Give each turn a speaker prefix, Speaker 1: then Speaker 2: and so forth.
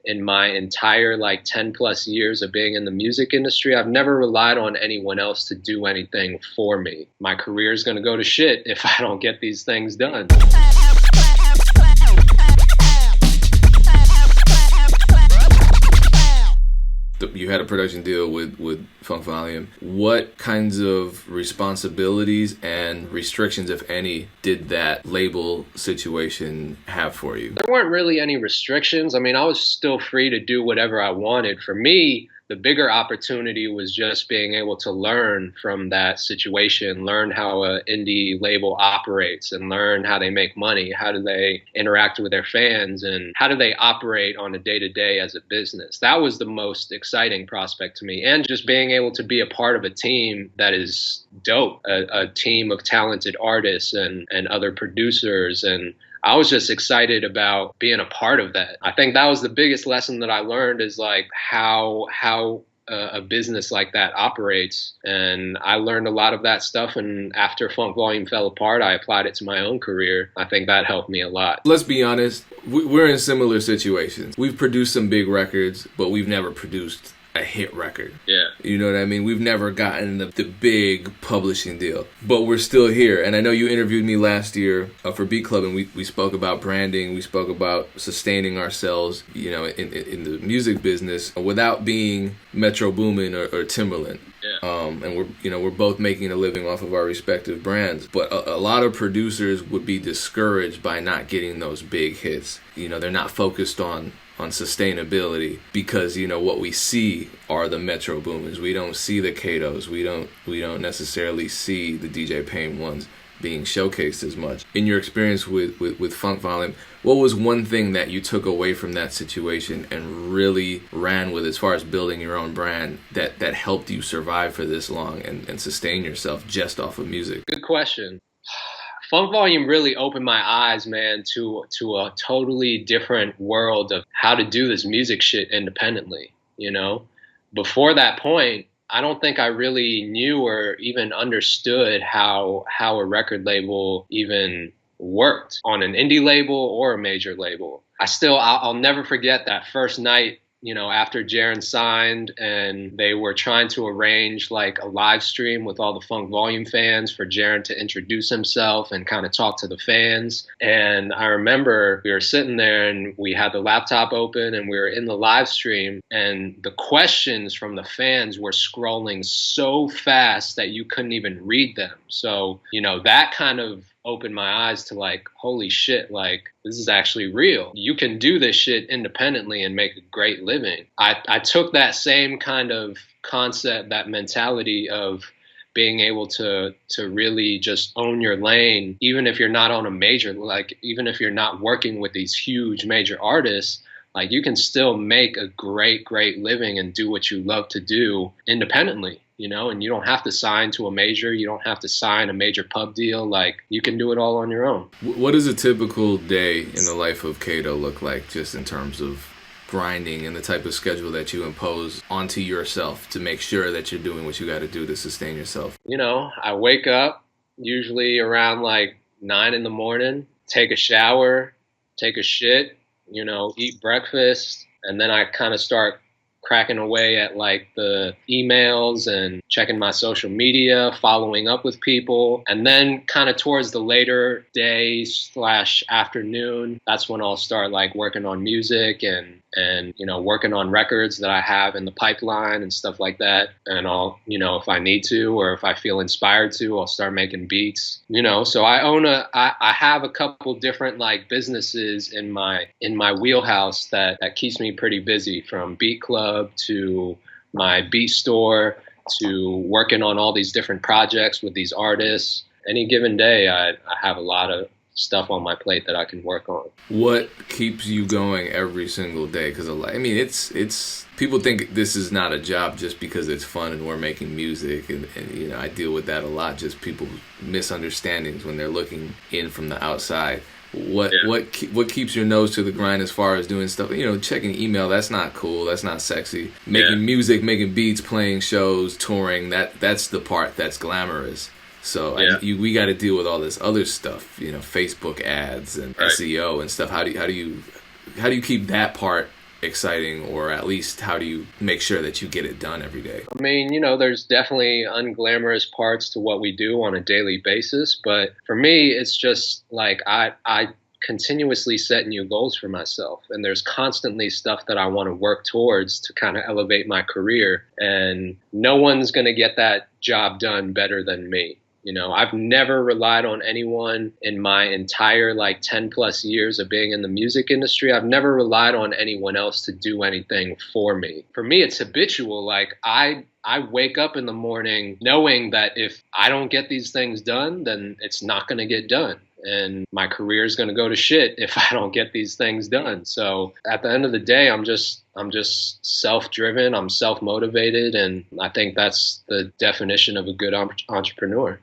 Speaker 1: in my entire like 10 plus years of being in the music industry, I've never relied on anyone else to do anything for me. My career is going to go to shit if I don't get these things done.
Speaker 2: You had a production deal with Funk Volume. What kinds of responsibilities and restrictions, if any, did that label situation have for you?
Speaker 1: There weren't really any restrictions. I mean, I was still free to do whatever I wanted. For me, the bigger opportunity was just being able to learn from that situation, learn how an indie label operates and learn how they make money, how do they interact with their fans, and how do they operate on a day-to-day as a business. That was the most exciting prospect to me. And just being able to be a part of a team that is dope, a team of talented artists and other producers, and I was just excited about being a part of that. I think that was the biggest lesson that I learned, is like how a business like that operates. And I learned a lot of that stuff. And after Funk Volume fell apart, I applied it to my own career. I think that helped me a lot.
Speaker 2: Let's be honest, we're in similar situations. We've produced some big records, but we've never produced a hit record.
Speaker 1: Yeah.
Speaker 2: You know what I mean? We've never gotten the big publishing deal, but we're still here. And I know you interviewed me last year for Beat Club, and we spoke about branding. We spoke about sustaining ourselves, you know, in the music business without being Metro Boomin or Timbaland.
Speaker 1: Yeah.
Speaker 2: And we're both making a living off of our respective brands. But a lot of producers would be discouraged by not getting those big hits. You know, they're not focused on sustainability because, you know, what we see are the Metro Boomers. We don't see the Katos. We don't necessarily see the DJ Payne ones being showcased as much. In your experience with Funk Volume, what was one thing that you took away from that situation and really ran with as far as building your own brand that helped you survive for this long and sustain yourself just off of music?
Speaker 1: Good question. Funk Volume really opened my eyes, man, to a totally different world of how to do this music shit independently, you know? Before that point, I don't think I really knew or even understood how a record label even worked on an indie label or a major label. I'll never forget that first night, you know, after Jarren signed and they were trying to arrange like a live stream with all the Funk Volume fans for Jarren to introduce himself and kind of talk to the fans. And I remember we were sitting there and we had the laptop open and we were in the live stream, and the questions from the fans were scrolling so fast that you couldn't even read them. So, you know, that kind of opened my eyes to like, holy shit, like this is actually real. You can do this shit independently and make a great living. I took that same kind of concept, that mentality of being able to really just own your lane, even if you're not on a major, like even if you're not working with these huge major artists, like you can still make a great living and do what you love to do independently. You know, and you don't have to sign to a major. You don't have to sign a major pub deal. Like, you can do it all on your own.
Speaker 2: What does a typical day in the life of Kato look like, just in terms of grinding and the type of schedule that you impose onto yourself to make sure that you're doing what you got to do to sustain yourself?
Speaker 1: You know, I wake up usually around like 9 in the morning, take a shower, take a shit, you know, eat breakfast, and then I kind of start cracking away at like the emails and checking my social media, following up with people. And then kind of towards the later day / afternoon, that's when I'll start like working on music and you know, working on records that I have in the pipeline and stuff like that. And I'll, you know, if I need to or if I feel inspired to, I'll start making beats, you know. So I have a couple different like businesses in my wheelhouse that keeps me pretty busy, from Beat Club to my beat store to working on all these different projects with these artists. Any given day, I have a lot of stuff on my plate that I can work on.
Speaker 2: What keeps you going every single day? Because I mean, it's people think this is not a job just because it's fun and we're making music, and you know, I deal with that a lot. Just people misunderstandings when they're looking in from the outside. What keeps your nose to the grind as far as doing stuff? You know, checking email, that's not cool. That's not sexy. Making music, making beats, playing shows, touring, that's the part that's glamorous. So we got to deal with all this other stuff, you know, Facebook ads and SEO and stuff. How do you keep that part exciting, or at least how do you make sure that you get it done every day?
Speaker 1: I mean, there's definitely unglamorous parts to what we do on a daily basis, but for me, it's just like I continuously set new goals for myself, and there's constantly stuff that I want to work towards to kind of elevate my career, and no one's going to get that job done better than me. I've never relied on anyone in my entire 10 plus years of being in the music industry. I've never relied on anyone else to do anything for me. For me, it's habitual. I wake up in the morning knowing that if I don't get these things done, then it's not going to get done. And my career is going to go to shit if I don't get these things done. So at the end of the day, I'm just self-driven. I'm self-motivated. And I think that's the definition of a good entrepreneur.